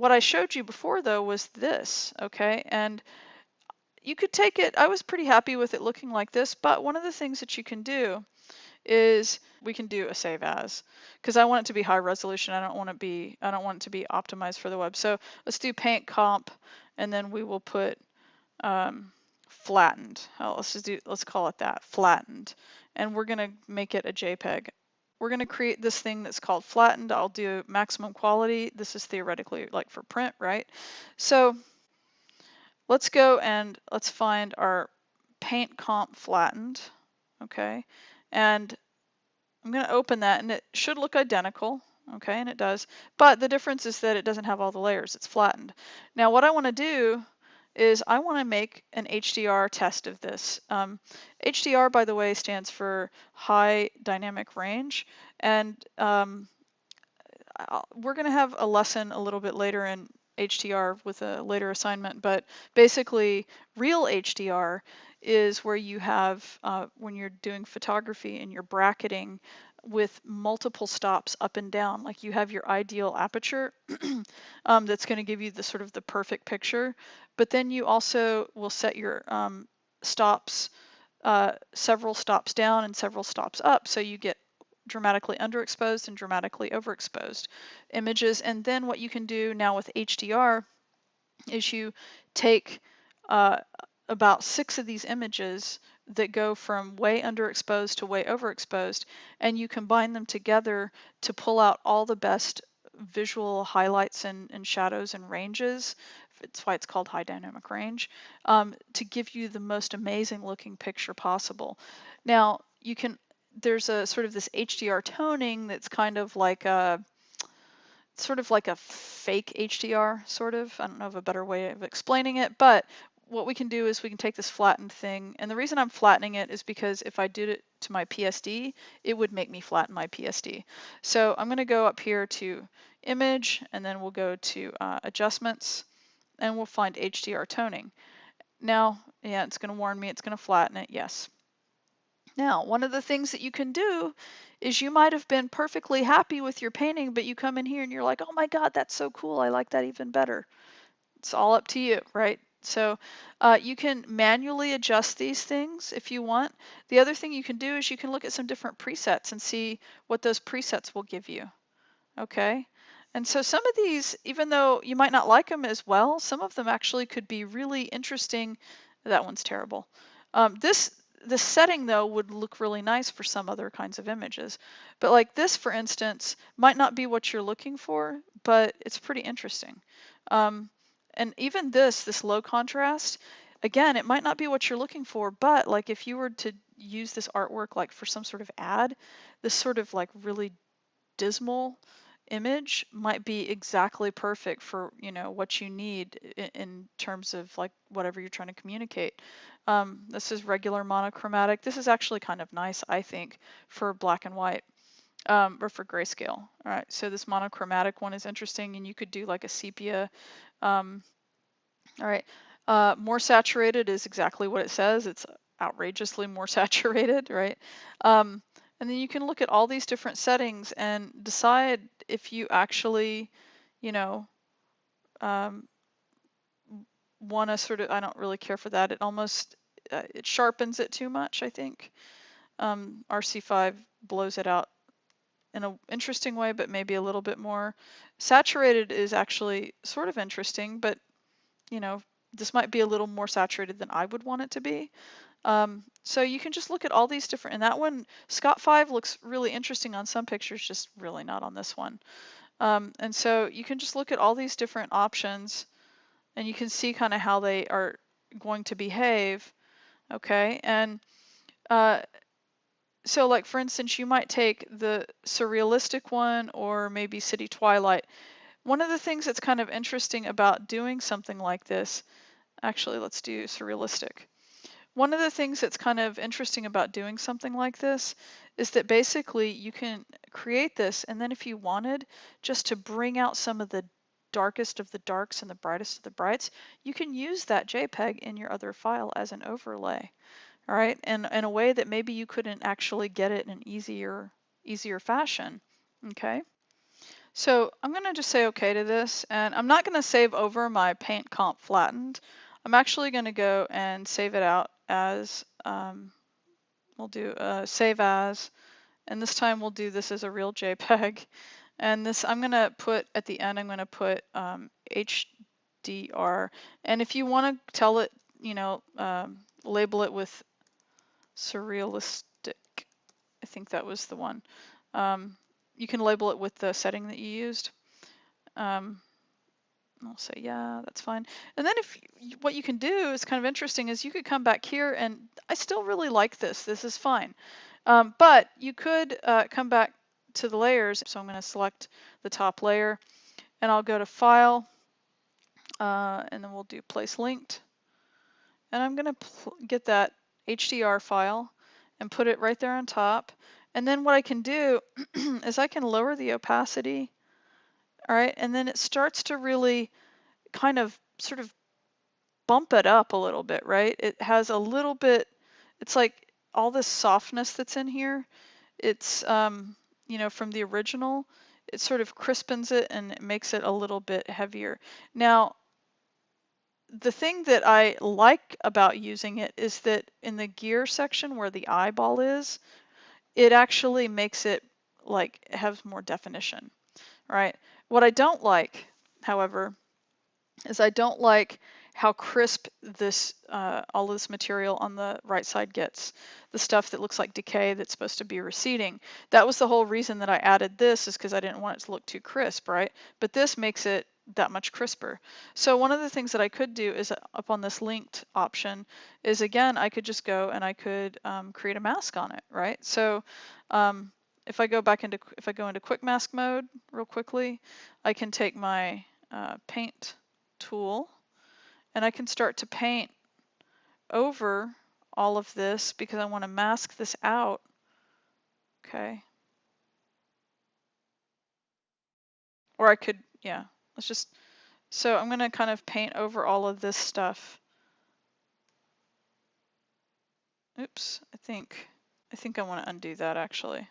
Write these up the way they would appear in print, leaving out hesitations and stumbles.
what I showed you before though was this, okay? And you could take it, I was pretty happy with it looking like this, but one of the things that you can do is we can do a save as, because I want it to be high resolution. I don't want it to be optimized for the web. So let's do paint comp, and then we will put flattened. Oh, let's call it that, flattened. And we're gonna make it a JPEG. We're gonna create this thing that's called flattened. I'll do maximum quality. This is theoretically like for print, right? So let's go and let's find our paint comp flattened, okay? And I'm going to open that, and it should look identical, okay, and it does. But the difference is that it doesn't have all the layers. It's flattened. Now what I want to do is I want to make an HDR test of this. HDR, by the way, stands for high dynamic range, and we're going to have a lesson a little bit later in HDR with a later assignment, but basically real HDR is where you have, when you're doing photography and you're bracketing with multiple stops up and down, like you have your ideal aperture that's going to give you the sort of the perfect picture, but then you also will set your stops, several stops down and several stops up, so you get dramatically underexposed and dramatically overexposed images. And then what you can do now with HDR is you take about 6 of these images that go from way underexposed to way overexposed, and you combine them together to pull out all the best visual highlights and shadows and ranges. It's why it's called high dynamic range, to give you the most amazing looking picture possible. Now you can, there's a sort of this HDR toning that's kind of like a fake HDR, sort of. I don't know of a better way of explaining it, but what we can do is we can take this flattened thing, and the reason I'm flattening it is because if I did it to my PSD, it would make me flatten my PSD. So I'm going to go up here to image, and then we'll go to adjustments, and we'll find HDR toning. Now, yeah, it's going to warn me it's going to flatten it, yes. Now, one of the things that you can do is you might have been perfectly happy with your painting, but you come in here and you're like, oh my God, that's so cool. I like that even better. It's all up to you, right? So you can manually adjust these things if you want. The other thing you can do is you can look at some different presets and see what those presets will give you, okay? And so some of these, even though you might not like them as well, some of them actually could be really interesting. That one's terrible. This setting though would look really nice for some other kinds of images. But like this, for instance, might not be what you're looking for, but it's pretty interesting. And even this low contrast, again, it might not be what you're looking for, but like if you were to use this artwork like for some sort of ad, this sort of like really dismal image might be exactly perfect for, you know, what you need in terms of like whatever you're trying to communicate. This is regular monochromatic. This is actually kind of nice, I think, for black and white, or for grayscale. All right, so this monochromatic one is interesting, and you could do like a sepia. All right, more saturated is exactly what it says. It's outrageously more saturated, right? And then you can look at all these different settings and decide if you actually, you know, want to sort of, I don't really care for that. It almost, it sharpens it too much, I think. RC5 blows it out in an interesting way, but maybe a little bit more. Saturated is actually sort of interesting, but, you know, this might be a little more saturated than I would want it to be. So you can just look at all these different, and that one, Scott 5 looks really interesting on some pictures, just really not on this one. And so you can just look at all these different options, and you can see kind of how they are going to behave, okay? And so like for instance, you might take the surrealistic one or maybe City Twilight. One of the things that's kind of interesting about doing something like this, actually let's do surrealistic. One of the things that's kind of interesting about doing something like this is that basically you can create this, and then if you wanted just to bring out some of the darkest of the darks and the brightest of the brights, you can use that JPEG in your other file as an overlay, all right? And in a way that maybe you couldn't actually get it in an easier fashion, okay? So I'm going to just say okay to this, and I'm not going to save over my paint comp flattened. I'm actually going to go and save it out as, we'll do save as, and this time we'll do this as a real JPEG. And this, I'm going to put at the end, I'm going to put HDR. And if you want to tell it, you know, label it with surrealistic, I think that was the one. You can label it with the setting that you used. I'll say, yeah, that's fine. And then if what you can do is kind of interesting is you could come back here, and I still really like this. This is fine. But you could come back to the layers. So I'm going to select the top layer, and I'll go to File, and then we'll do Place Linked. And I'm going to get that HDR file and put it right there on top. And then what I can do is I can lower the opacity. All right, and then it starts to really kind of sort of bump it up a little bit, right? It has a little bit, it's like all this softness that's in here. It's, you know, from the original, it sort of crispens it and it makes it a little bit heavier. Now, the thing that I like about using it is that in the gear section where the eyeball is, it actually makes it like have more definition, right? What I don't like, however, is I don't like how crisp this all this material on the right side gets. The stuff that looks like decay that's supposed to be receding. That was the whole reason that I added this, is because I didn't want it to look too crisp, right? But this makes it that much crisper. So one of the things that I could do is up on this linked option is, again, I could just go and I could create a mask on it, right? So if I go into quick mask mode real quickly, I can take my paint tool, and I can start to paint over all of this because I want to mask this out. Okay. Or I could, yeah, let's just, so I'm going to kind of paint over all of this stuff. Oops, I think I want to undo that actually.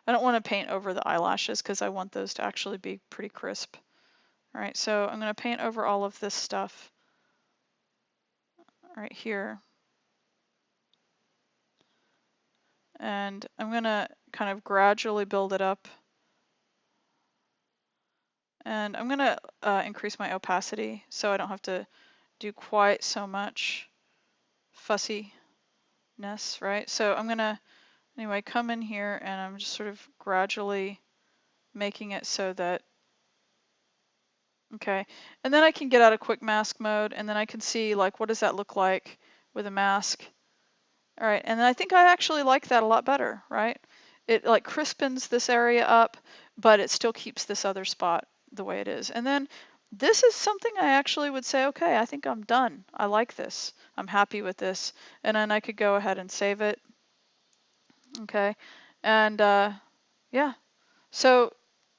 I don't want to paint over the eyelashes because I want those to actually be pretty crisp. All right, so I'm going to paint over all of this stuff right here. And I'm going to kind of gradually build it up. And I'm going to increase my opacity so I don't have to do quite so much fussiness, right? So I'm going to, anyway, come in here and I'm just sort of gradually making it so that, okay. And then I can get out of quick mask mode, and then I can see, like, what does that look like with a mask? All right, and I think I actually like that a lot better, right? It like crispens this area up, but it still keeps this other spot the way it is. And then this is something I actually would say, okay, I think I'm done. I like this. I'm happy with this. And then I could go ahead and save it. Okay, and yeah, so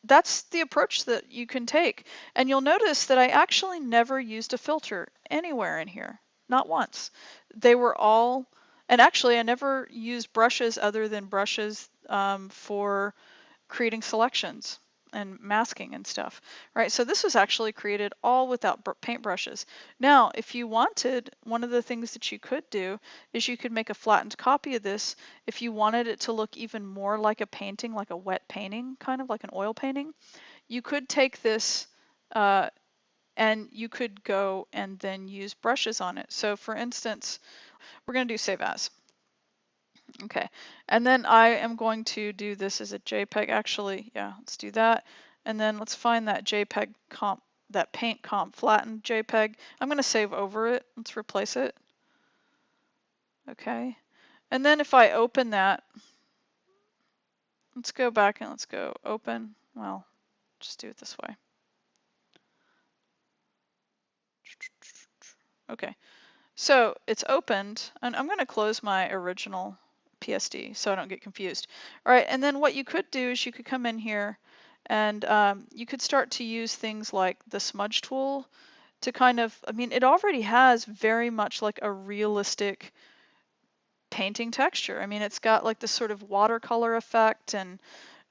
that's the approach that you can take. And you'll notice that I actually never used a filter anywhere in here, not once. They were all, and actually I never used brushes other than brushes for creating selections and masking and stuff, right? So this was actually created all without paint brushes. Now, if you wanted, one of the things that you could do is you could make a flattened copy of this if you wanted it to look even more like a painting, like a wet painting, kind of like an oil painting. You could take this and you could go and then use brushes on it. So for instance, we're going to do save as. Okay, and then I am going to do this as a JPEG. Actually, yeah, let's do that. And then let's find that JPEG comp, that paint comp flattened JPEG. I'm going to save over it. Let's replace it. Okay, and then if I open that, let's go back and let's go open. Well, just do it this way. Okay, so it's opened, and I'm going to close my original PSD so I don't get confused. All right, and then what you could do is you could come in here and you could start to use things like the smudge tool to kind of, I mean, it already has very much like a realistic painting texture. I mean, it's got like this sort of watercolor effect, and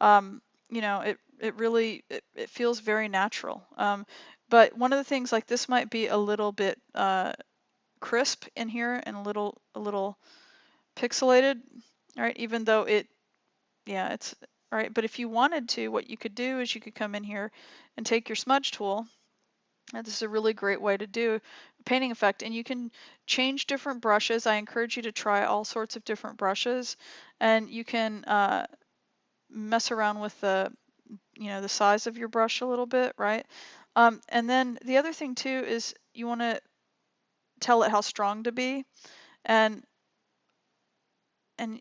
you know, it really it feels very natural. But one of the things, like this might be a little bit crisp in here and a little pixelated, right? Even though yeah, it's right. But if you wanted to, what you could do is you could come in here and take your smudge tool. And this is a really great way to do a painting effect, and you can change different brushes. I encourage you to try all sorts of different brushes, and you can mess around with the size of your brush a little bit, right? And then the other thing too is you want to tell it how strong to be, and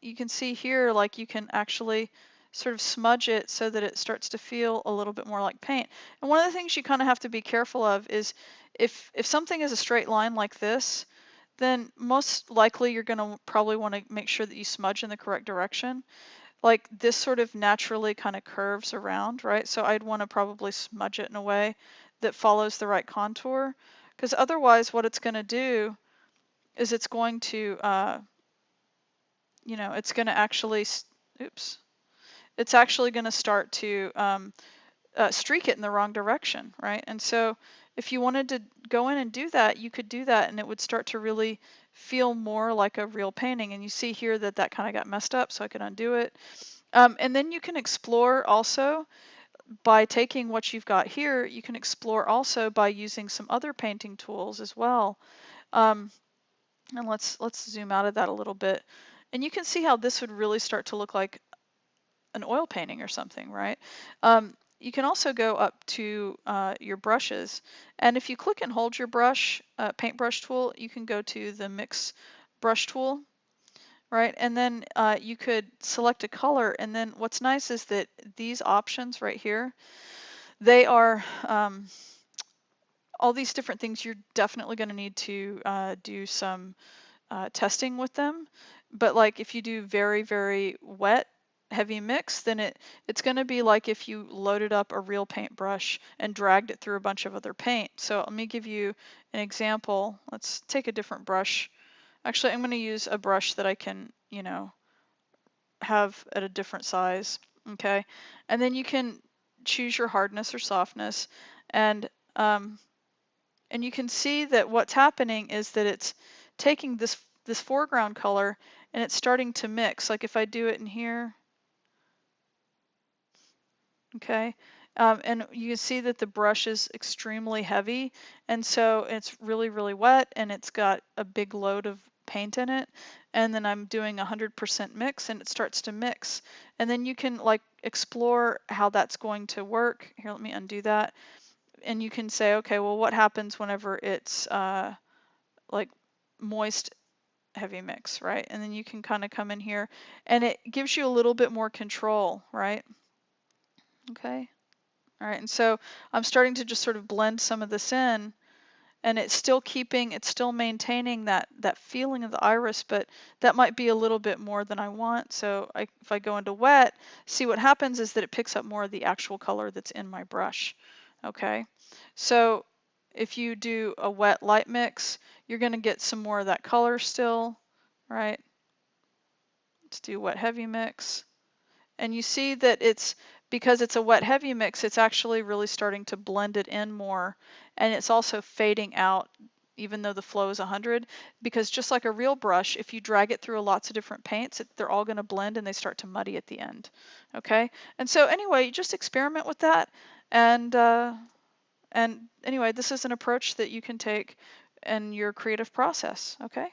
you can see here, like you can actually sort of smudge it so that it starts to feel a little bit more like paint. And one of the things you kind of have to be careful of is if something is a straight line like this, then most likely you're going to probably want to make sure that you smudge in the correct direction. Like this sort of naturally kind of curves around, right? So I'd want to probably smudge it in a way that follows the right contour, because otherwise what it's going to do is it's going to it's going to actually, oops, it's actually going to start to streak it in the wrong direction, right? And so if you wanted to go in and do that, you could do that, and it would start to really feel more like a real painting. And you see here that that kind of got messed up, so I could undo it. And then you can explore also by taking what you've got here. You can explore also by using some other painting tools as well. And let's zoom out of that a little bit. And you can see how this would really start to look like an oil painting or something, right? You can also go up to your brushes, and if you click and hold your brush, paintbrush tool, you can go to the mix brush tool, right? And then you could select a color, and then what's nice is that these options right here, they are all these different things. You're definitely going to need to do some testing with them. But like if you do very, very wet, heavy mix, then it's going to be like if you loaded up a real paintbrush and dragged it through a bunch of other paint. So let me give you an example. Let's take a different brush. Actually, I'm going to use a brush that I can, have at a different size. Okay. And then you can choose your hardness or softness, and you can see that what's happening is that it's taking this foreground color and it's starting to mix. Like if I do it in here, okay, and you can see that the brush is extremely heavy, and so it's really, really wet, and it's got a big load of paint in it. And then I'm doing 100% mix, and it starts to mix. And then you can like explore how that's going to work. Here, let me undo that. And you can say, okay, well, what happens whenever it's like moist heavy mix, right? And then you can kind of come in here, and it gives you a little bit more control, right? Okay. All right. And so I'm starting to just sort of blend some of this in, and it's still maintaining that feeling of the iris, but that might be a little bit more than I want. So if I go into wet, see what happens is that it picks up more of the actual color that's in my brush. Okay. So if you do a wet light mix, you're going to get some more of that color still, right? Let's do wet heavy mix. And you see that because it's a wet heavy mix, it's actually really starting to blend it in more, and it's also fading out even though the flow is 100, because just like a real brush, if you drag it through lots of different paints, they're all going to blend and they start to muddy at the end. Okay, and so anyway, just experiment with that, and anyway, this is an approach that you can take in your creative process. Okay.